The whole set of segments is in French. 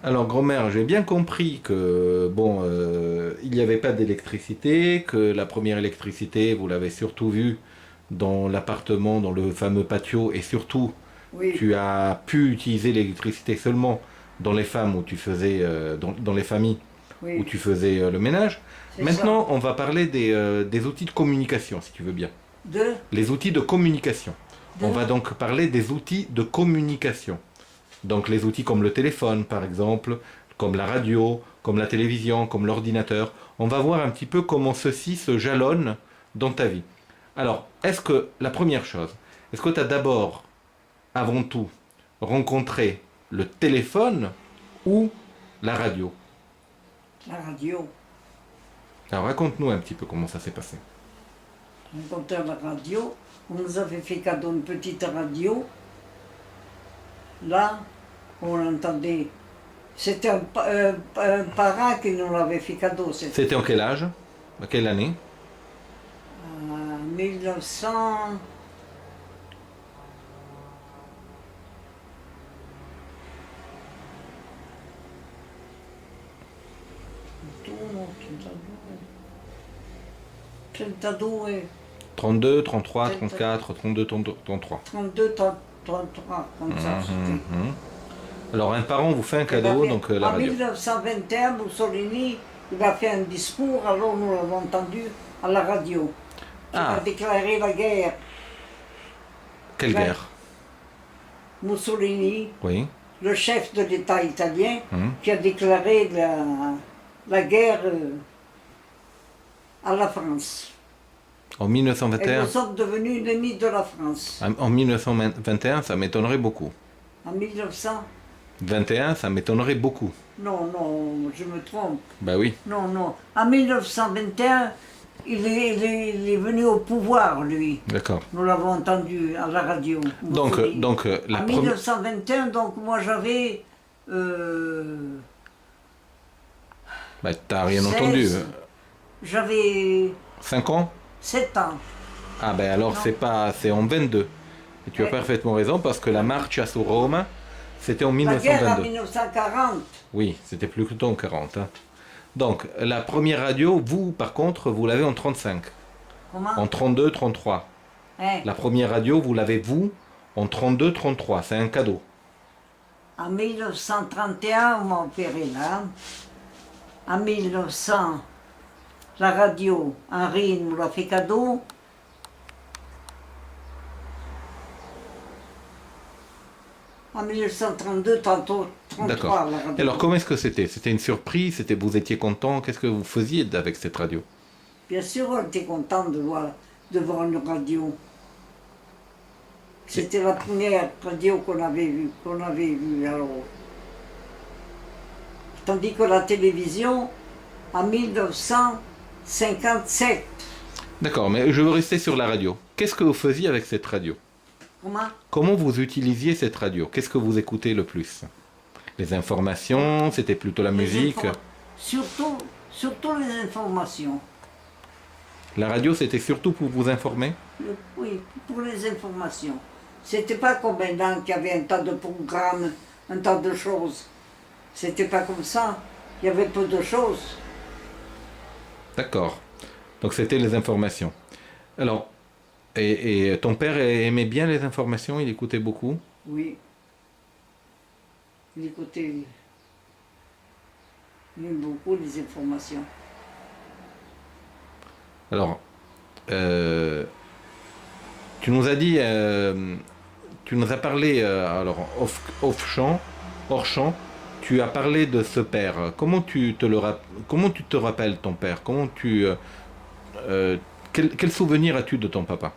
Alors, grand-mère, j'ai bien compris que, bon, il n'y avait pas d'électricité, que la première électricité, vous l'avez surtout vue dans l'appartement, dans le fameux patio, et surtout, Oui, tu as pu utiliser l'électricité seulement dans les femmes où tu faisais, dans les familles où oui, tu faisais le ménage. c'est ça. Maintenant, on va parler des outils de communication, si tu veux bien. De, Les outils de communication. On va de, donc parler des outils de communication. Donc les outils comme le téléphone, par exemple, comme la radio, comme la télévision, comme l'ordinateur. On va voir un petit peu comment ceci se jalonne dans ta vie. Alors, est-ce que, la première chose, est-ce que tu as d'abord, avant tout, rencontré le téléphone ou la radio? la radio. Alors raconte-nous un petit peu comment ça s'est passé. On comptait la radio. On nous avait fait cadeau une petite radio. Là, on entendait. C'était un parent qui nous l'avait fait cadeau. Cette C'était en quel âge? À quelle année? en 1900. Trentadue, 32, 33, 30, 34, 32, 33. 32, 33, comme ça c'était. Alors un parent vous fait un Il cadeau, avait, donc la en radio. 1921, Mussolini, il a fait un discours, alors nous l'avons entendu à la radio. Il a Ah, déclaré la guerre. quelle La- guerre? Mussolini, Oui. le chef de l'État italien, Mhm. qui a déclaré la guerre à la France. En Et nous 1921, sommes devenus ennemis de la France. en 1921, ça m'étonnerait beaucoup. En 1900, 21, ça m'étonnerait beaucoup. non, non, je me trompe. Bah oui, Non, non. En 1921, il est venu au pouvoir, lui. d'accord. Nous l'avons entendu à la radio. Donc, Mussolini. la En première... 1921, donc moi j'avais euh, Bah t'as rien entendu. 16, j'avais 5 ans? 7 ans. Ah ben alors Non. c'est pas... c'est en 22. Et tu as Eh, parfaitement raison parce que la Marcia su Rome, c'était en La guerre en 1922. 1940. Oui, c'était plus que en 40. Hein. Donc, la première radio, vous, par contre, vous l'avez en 35. Comment? En 32, 33. Hein, La première radio, vous l'avez, vous, en 32, 33. C'est un cadeau. En 1931, on m'a opéré là. En 1900, la radio, Henri nous l'a fait cadeau. En 1932, tantôt 33, D'accord. la Et radio. alors, comment est-ce que c'était? C'était une surprise? C'était, vous étiez content? Qu'est-ce que vous faisiez avec cette radio? Bien sûr, on était content de voir une radio. Et- C'était la première radio qu'on avait vue alors. Tandis que la télévision, en 1957, D'accord, mais je veux rester sur la radio. Qu'est-ce que vous faisiez avec cette radio? comment? Comment vous utilisiez cette radio? Qu'est-ce que vous écoutez le plus? Les informations? C'était plutôt la Les musique? surtout les informations. La radio, c'était surtout pour vous informer? Oui, pour les informations. C'était pas comme maintenant qu'il y avait un tas de programmes, un tas de choses. C'était pas comme ça. Il y avait peu de choses. D'accord. Donc c'était les informations. Alors, et ton père aimait bien les informations, il écoutait beaucoup. Oui, il écoutait lui, beaucoup les informations. Alors, euh, tu nous as dit, tu nous as parlé, alors off champ, hors champ, tu as parlé de ce père. Comment tu te rappelles ton père? Quel souvenir as-tu de ton papa?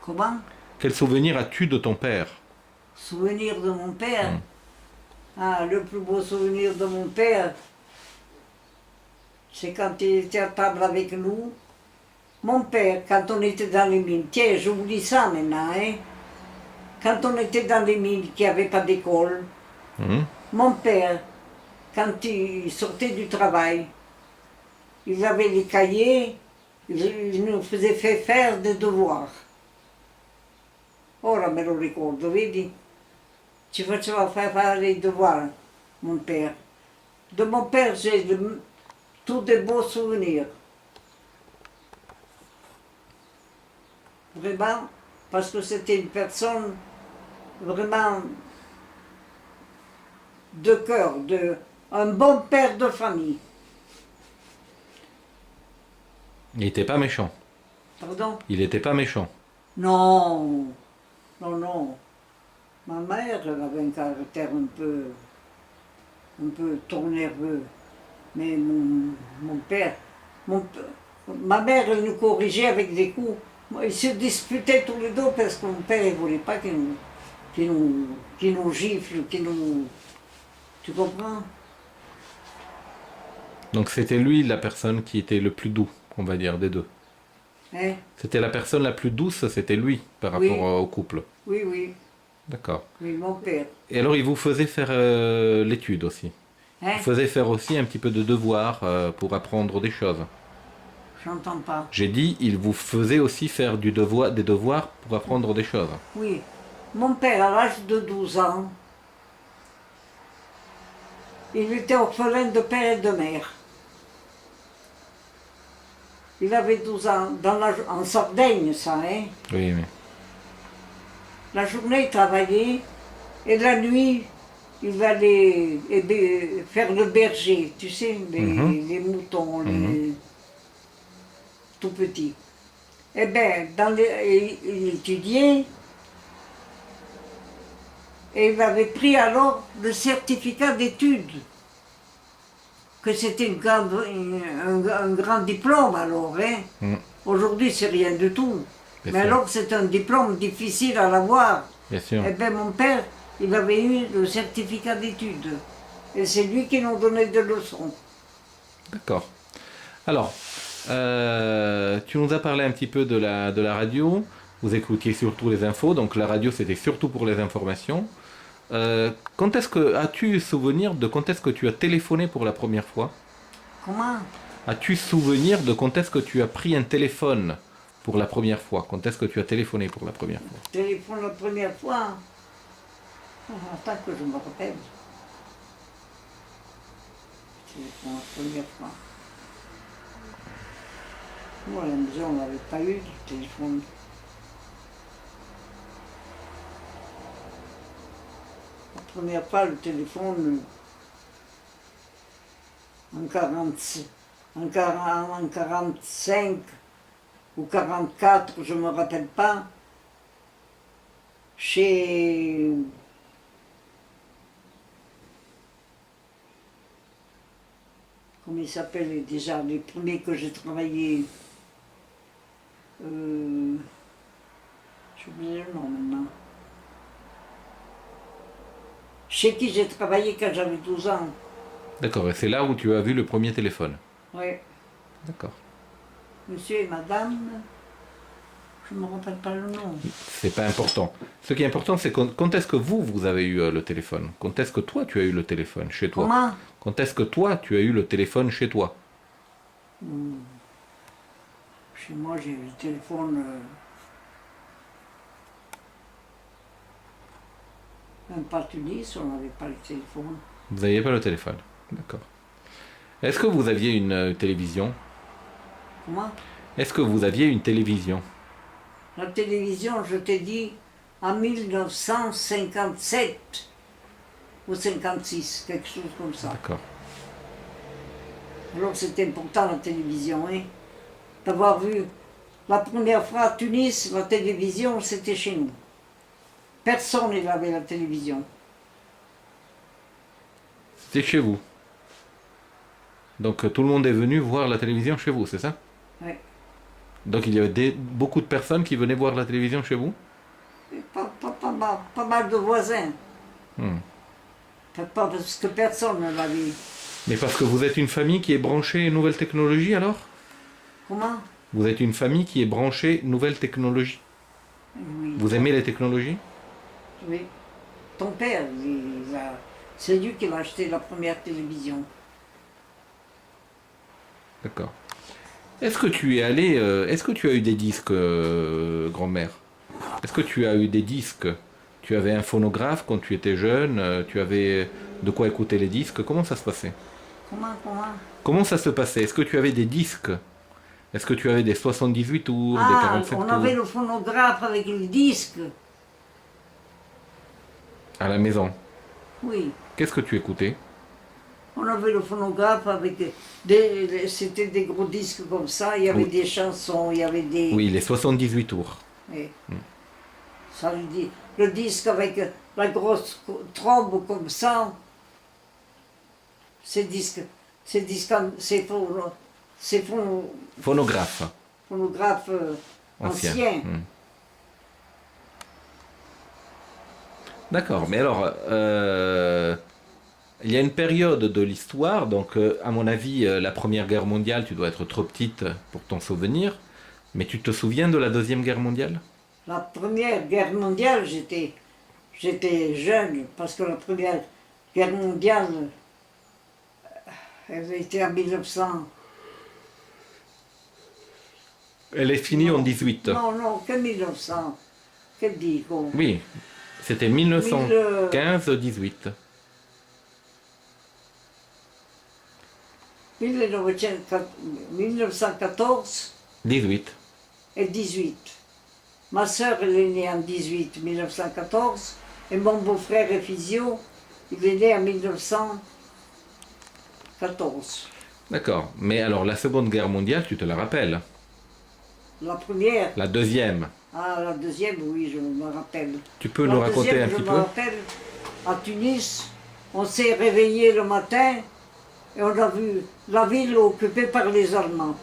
Comment? Quel souvenir as-tu de ton père? Souvenir de mon père. Hmm. Ah, le plus beau souvenir de mon père, c'est quand il était à table avec nous. Mon père, quand on était dans les mines, tiens, j'oublie ça maintenant, hein. Quand on était dans les mines, qu'il n'y avait pas d'école, Hmm. mon père, quand il sortait du travail, il avait les cahiers, il nous faisait faire des devoirs. Ora me lo ricordo, vedi? Ci faceva fare i devoirs. mon père. De mon père, j'ai tous des beaux souvenirs. Vraiment, parce que c'était une personne vraiment de cœur, un bon père de famille. Il n'était pas méchant. Pardon? Il n'était pas méchant. Non, non, non. Ma mère, elle avait un caractère un peu trop nerveux. Mais mon père, ma mère, elle nous corrigeait avec des coups. Ils se disputaient tous les deux parce que mon père, il ne voulait pas qu'il nous gifle, qu'il nous... Tu comprends? Donc c'était lui la personne qui était le plus doux, on va dire, des deux. Hein? C'était la personne la plus douce, c'était lui par Oui. rapport au couple. Oui, oui, D'accord. oui, mon père. Et alors il vous faisait faire l'étude aussi. Hein? Il faisait faire aussi un petit peu de devoirs pour apprendre des choses. J'entends pas. J'ai dit, il vous faisait aussi faire des devoirs pour apprendre des choses. Oui. Mon père, à l'âge de 12 ans, il était orphelin de père et de mère. Il avait 12 ans, en Sardaigne, ça, hein. Oui, oui. La journée, il travaillait, et la nuit, il allait faire le berger, tu sais, les moutons, les tout petits. Eh bien, il étudiait, et il avait pris alors le certificat d'études. Que c'était un grand diplôme alors. Hein. Aujourd'hui, c'est rien du tout. Bien Mais sûr. alors, c'est un diplôme difficile à l'avoir. Bien sûr. Eh bien, mon père, il avait eu le certificat d'études. Et c'est lui qui nous donnait des leçons. D'accord. Alors, tu nous as parlé un petit peu de la radio. Vous écoutiez surtout les infos, donc la radio c'était surtout pour les informations. Quand est-ce que as-tu souvenir de quand est-ce que tu as téléphoné pour la première fois? Comment? As-tu souvenir de quand est-ce que tu as pris un téléphone pour la première fois? Quand est-ce que tu as téléphoné pour la première fois? Téléphone la première fois. Oh, attends que je me rappelle. Téléphone la première fois. Nous, à la maison, on n'avait pas eu de téléphone. La première fois, le téléphone, en 45 ou 44, je ne me rappelle pas, chez... Comment ils s'appellent déjà, les premiers que j'ai travaillé. J'ai oublié le nom maintenant. Chez qui j'ai travaillé quand j'avais 12 ans. D'accord, et c'est là où tu as vu le premier téléphone. Oui. D'accord. Monsieur et madame, je ne me rappelle pas le nom. C'est pas important. Ce qui est important, c'est quand est-ce que vous avez eu le téléphone? Quand est-ce que toi, tu as eu le téléphone chez toi? Comment? Quand est-ce que toi, tu as eu le téléphone chez toi? Chez moi, j'ai eu le téléphone. Même pas Tunis, on n'avait pas le téléphone. Vous n'aviez pas le téléphone. D'accord. Est-ce que vous aviez une télévision? Comment? Est-ce que vous aviez une télévision? La télévision, je t'ai dit, en 1957 ou 56, quelque chose comme ça. D'accord. Alors c'était important la télévision, hein. D'avoir vu la première fois à Tunis, la télévision, c'était chez nous. Personne n'avait la télévision. C'était chez vous. Donc tout le monde est venu voir la télévision chez vous, c'est ça? Oui. Donc il y avait beaucoup de personnes qui venaient voir la télévision chez vous? Pas mal de voisins. Hmm. Pas parce que personne ne l'avait. Mais parce que vous êtes une famille qui est branchée nouvelles technologies alors? Comment? Vous êtes une famille qui est branchée nouvelles technologies? Oui. Vous aimez les technologies? Oui. Ton père, c'est lui qui a acheté la première télévision. D'accord. Est-ce que tu es allé... est-ce que tu as eu des disques, grand-mère? Est-ce que tu as eu des disques Tu avais un phonographe quand tu étais jeune, tu avais de quoi écouter les disques. Comment ça se passait? Comment? Comment ça se passait? Est-ce que tu avais des disques? Est-ce que tu avais des 78 tours, des Ah, 45 on tours avait le phonographe avec le disque. à la maison? Oui. Qu'est-ce que tu écoutais? On avait le phonographe avec c'était des gros disques comme ça, il y avait Oui. des chansons, il y avait des. Oui, les 78 tours. Oui. Ça veut dire, le disque avec la grosse trombe comme ça, ces disques, ces Phonographe, phonographes ancien. anciens. D'accord, mais alors, il y a une période de l'histoire, donc à mon avis, la Première Guerre mondiale, tu dois être trop petite pour t'en souvenir, mais tu te souviens de la Deuxième Guerre mondiale? La Première Guerre mondiale, j'étais jeune, parce que la Première Guerre mondiale, elle était en 1900. Elle est finie en 18. Non, que 1900. Que dico? Oui, c'était 1915-18. 1914 18. et 18. Ma sœur, elle est née en 18, 1914, et mon beau-frère Efisio, il est né en 1914. D'accord, mais alors la Seconde Guerre mondiale, tu te la rappelles? La première, La deuxième, la deuxième, oui, je me rappelle. tu peux La nous raconter deuxième, un je petit me peu? rappelle, à Tunis, on s'est réveillé le matin et on a vu la ville occupée par les Allemands.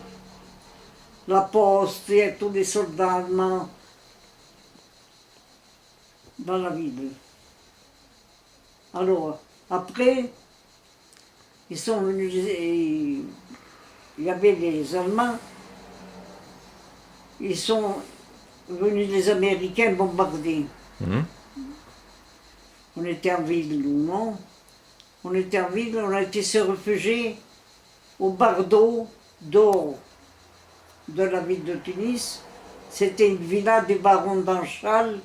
La poste et tous les soldats allemands dans la ville. Alors, après, ils sont venus, il y avait les Allemands, ils sont venus les Américains bombarder. Mhm. On était en ville, nous, non? On était en ville, on a été se réfugier au Bardo d'Or de la ville de Tunis. C'était une villa du baron d'Anchal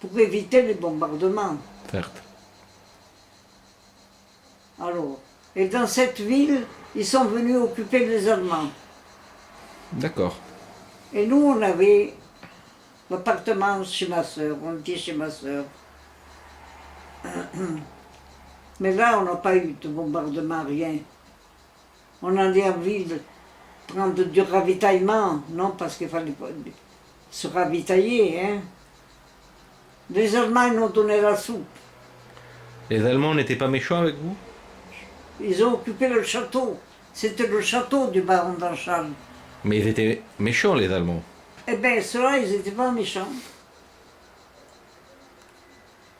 pour éviter les bombardements. Certes. Alors, et dans cette ville, ils sont venus occuper les Allemands. D'accord. Et nous, on avait l'appartement chez ma soeur, on était chez ma soeur. Mais là, on n'a pas eu de bombardement, rien. On allait en ville prendre du ravitaillement, non, parce qu'il fallait pas se ravitailler, hein. Les Allemands ils nous donné la soupe. Les Allemands n'étaient pas méchants avec vous? Ils ont occupé le château. C'était le château du baron d'Anchal. Mais ils étaient méchants, les Allemands. Eh bien, ceux-là, ils n'étaient pas méchants.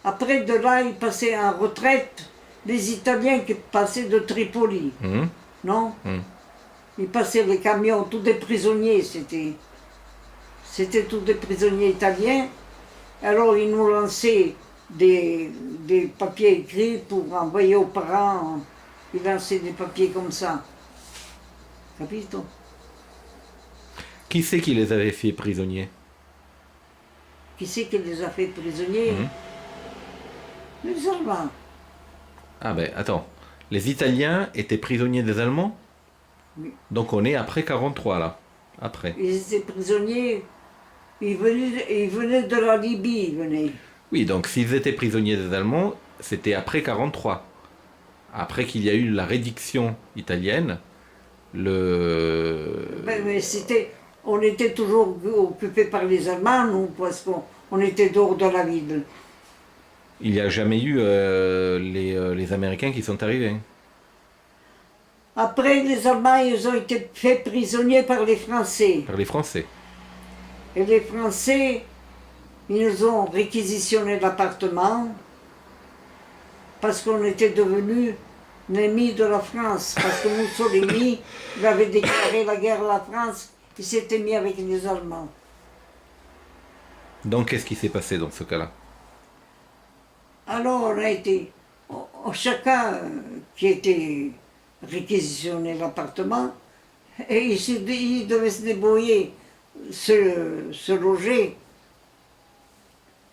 Après, de là, ils passaient en retraite les Italiens qui passaient de Tripoli, Mhm. non? Mhm. Ils passaient les camions, tous des prisonniers, c'était. C'était tous des prisonniers italiens. Alors, ils nous lançaient des papiers écrits pour envoyer aux parents. Ils lançaient des papiers comme ça. Capito? Qui c'est qui les avait fait prisonniers? Qui c'est qui les a fait prisonniers? Mhm. Les Allemands. Ah ben, attends. Les Italiens étaient prisonniers des Allemands? Oui. Donc on est après 43 là. Après. Ils étaient prisonniers. Ils venaient de la Libye, ils venaient. Oui, donc s'ils étaient prisonniers des Allemands, c'était après 43. Après qu'il y a eu la rédiction italienne, le... Mais c'était, on était toujours occupés par les Allemands, nous, parce qu'on était dehors de la ville. il n'y a jamais eu les Américains qui sont arrivés. Après, les Allemands, ils ont été faits prisonniers par les Français. Par les Français. Et les Français, ils nous ont réquisitionné l'appartement parce qu'on était devenus ennemis de la France. Parce que Mussolini, il avait déclaré la guerre à la France, il s'était mis avec les Allemands. Donc qu'est-ce qui s'est passé dans ce cas-là? Alors on a été, chacun qui était réquisitionné l'appartement, et il devait se débrouiller, se loger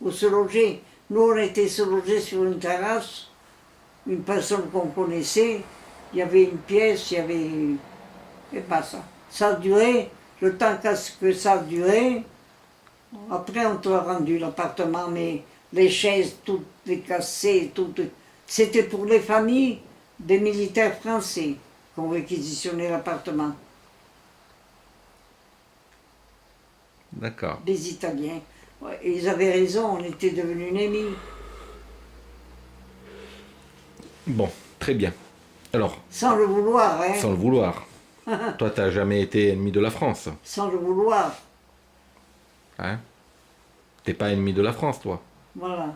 où se loger. Nous, on était se loger sur une terrasse, une personne qu'on connaissait, il y avait une pièce, il y avait... Et pas ça. Ça a duré, le temps que ça a duré. Après, on t'a rendu l'appartement, mais les chaises, toutes les cassées, toutes... C'était pour les familles des militaires français qu'on réquisitionnait l'appartement. D'accord. Des Italiens. Ouais, ils avaient raison, on était devenus ennemis. Bon, très bien. Alors, Sans le vouloir, hein. sans le vouloir, toi, t'as jamais été ennemi de la France, Sans le vouloir. hein? T'es pas ennemi de la France, toi. Voilà.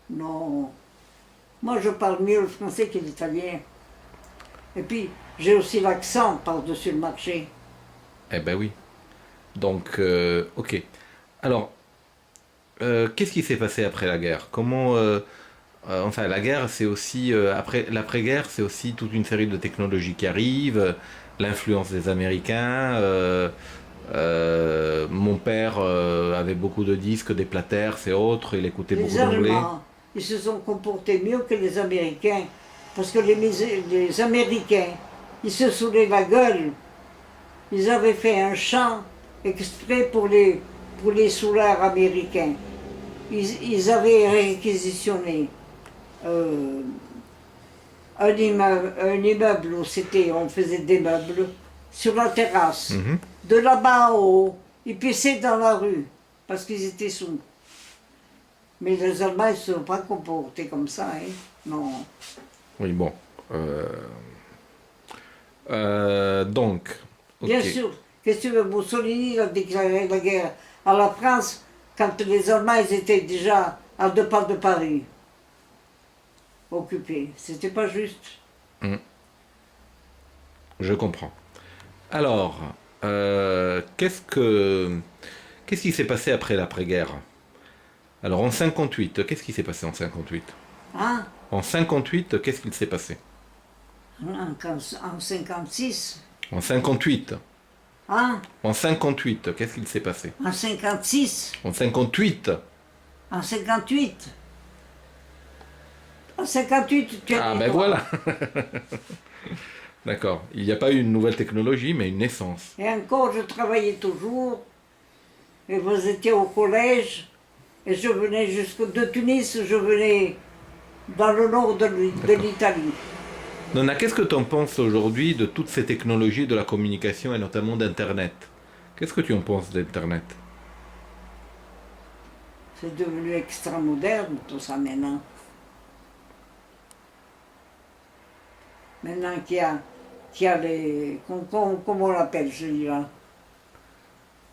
Non. Moi, je parle mieux le français que l'italien. Et puis, j'ai aussi l'accent par-dessus le marché. Eh ben oui. Donc, ok. Alors, qu'est-ce qui s'est passé après la guerre? Comment, enfin, la guerre, c'est aussi après l'après-guerre, c'est aussi toute une série de technologies qui arrivent, l'influence des Américains. Mon père avait beaucoup de disques, des Platters et autres. Il écoutait beaucoup Les d'anglais. Allemands, ils se sont comportés mieux que les Américains. Parce que les Américains, ils se saoulaient la gueule. Ils avaient fait un champ exprès pour les soulards américains. Ils avaient réquisitionné euh, un immeuble où on faisait des meubles, sur la terrasse. Mhm. De là-bas en haut, ils pissaient dans la rue, parce qu'ils étaient sous. Mais les Allemands ne se sont pas comportés comme ça, hein. Non. Oui, bon. Donc, ok. Bien sûr, qu'est-ce que tu veux, Mussolini a déclaré la guerre à la France quand les Allemands ils étaient déjà à 2 pas de Paris, occupés. C'était pas juste. Je comprends. Alors, qu'est-ce qui s'est passé après l'après-guerre? Alors, en 58, qu'est-ce qui s'est passé en 58? Hein? En 58, qu'est-ce qu'il s'est passé? En 56. En 58. Hein? En 58, qu'est-ce qu'il s'est passé? En 56. En 58. En 58. En 58, tu as Ah dit ben quoi? voilà. D'accord. Il n'y a pas eu une nouvelle technologie, mais une naissance. Et encore, je travaillais toujours. Et vous étiez au collège. Et je venais de Tunis, je venais dans le nord de l'Italie. Nona, qu'est-ce que tu en penses aujourd'hui de toutes ces technologies de la communication et notamment d'Internet? Qu'est-ce que tu en penses d'Internet? C'est devenu extra moderne tout ça maintenant. Maintenant qu'il y a les... Comment on l'appelle celui-là?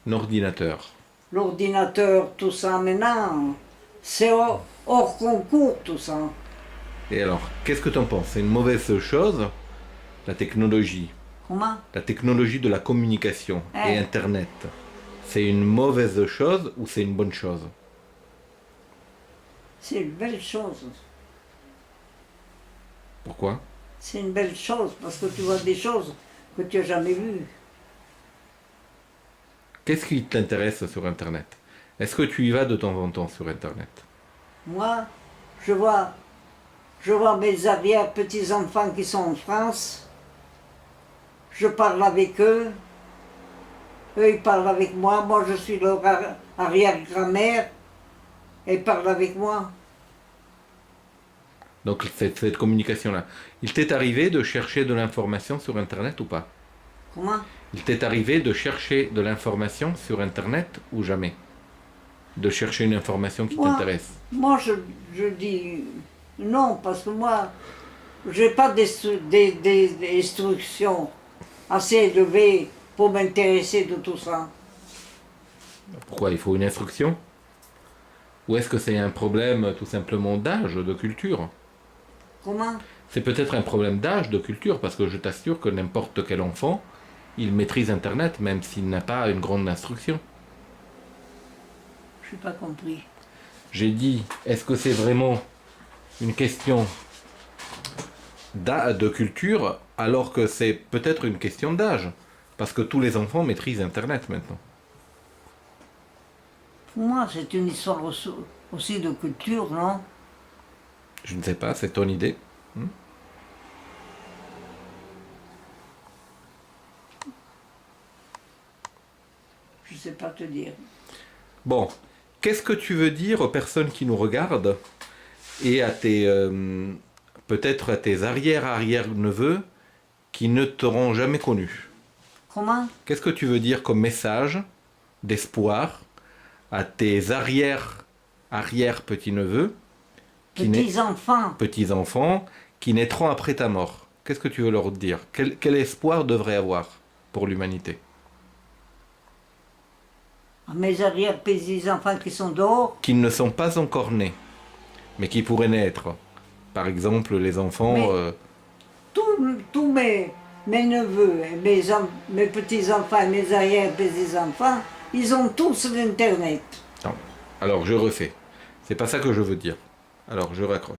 Un ordinateur. L'ordinateur, tout ça maintenant, c'est hors concours tout ça. Et alors, qu'est-ce que tu en penses? C'est une mauvaise chose, la technologie? Comment? La technologie de la communication et Internet. C'est une mauvaise chose ou c'est une bonne chose? C'est une belle chose. Pourquoi? C'est une belle chose parce que tu vois des choses que tu n'as jamais vues. Qu'est-ce qui t'intéresse sur Internet? Est-ce que tu y vas de temps en temps sur Internet? Moi, je vois mes arrière-petits-enfants qui sont en France. Je parle avec eux. Eux, ils parlent avec moi. Moi, je suis leur arrière-grand-mère. Et ils parlent avec moi. Donc cette communication-là. Il t'est arrivé de chercher de l'information sur Internet ou pas? Comment? Il t'est arrivé de chercher de l'information sur Internet ou jamais? De chercher une information qui t'intéresse? Moi, je dis non, parce que moi, je n'ai pas des instructions assez élevées pour m'intéresser de tout ça. Pourquoi il faut une instruction? Ou est-ce que c'est un problème tout simplement d'âge, de culture? Comment? C'est peut-être un problème d'âge, de culture, parce que je t'assure que n'importe quel enfant, il maîtrise Internet, même s'il n'a pas une grande instruction. Je n'ai pas compris. J'ai dit, est-ce que c'est vraiment une question de culture, alors que c'est peut-être une question d'âge? Parce que tous les enfants maîtrisent Internet maintenant. Pour moi, c'est une histoire aussi de culture, non? Je ne sais pas, c'est ton idée. Je ne sais pas te dire. Bon, qu'est-ce que tu veux dire aux personnes qui nous regardent et à tes peut-être à tes arrière-arrière-neveux qui ne t'auront jamais connu? Comment? Qu'est-ce que tu veux dire comme message d'espoir à tes arrière-arrière-petits-neveux Petits-enfants. petits-enfants qui naîtront après ta mort? Qu'est-ce que tu veux leur dire? Quel espoir devrait avoir pour l'humanité? Mes arrière-petits-enfants qui sont dehors. Qui ne sont pas encore nés, mais qui pourraient naître. Par exemple, les enfants... Mais- Tous mes neveux, et mes petits-enfants et mes arrière-petits-enfants, ils ont tous l'Internet. Non. Alors, je refais. C'est pas ça que je veux dire. Alors, je raccroche.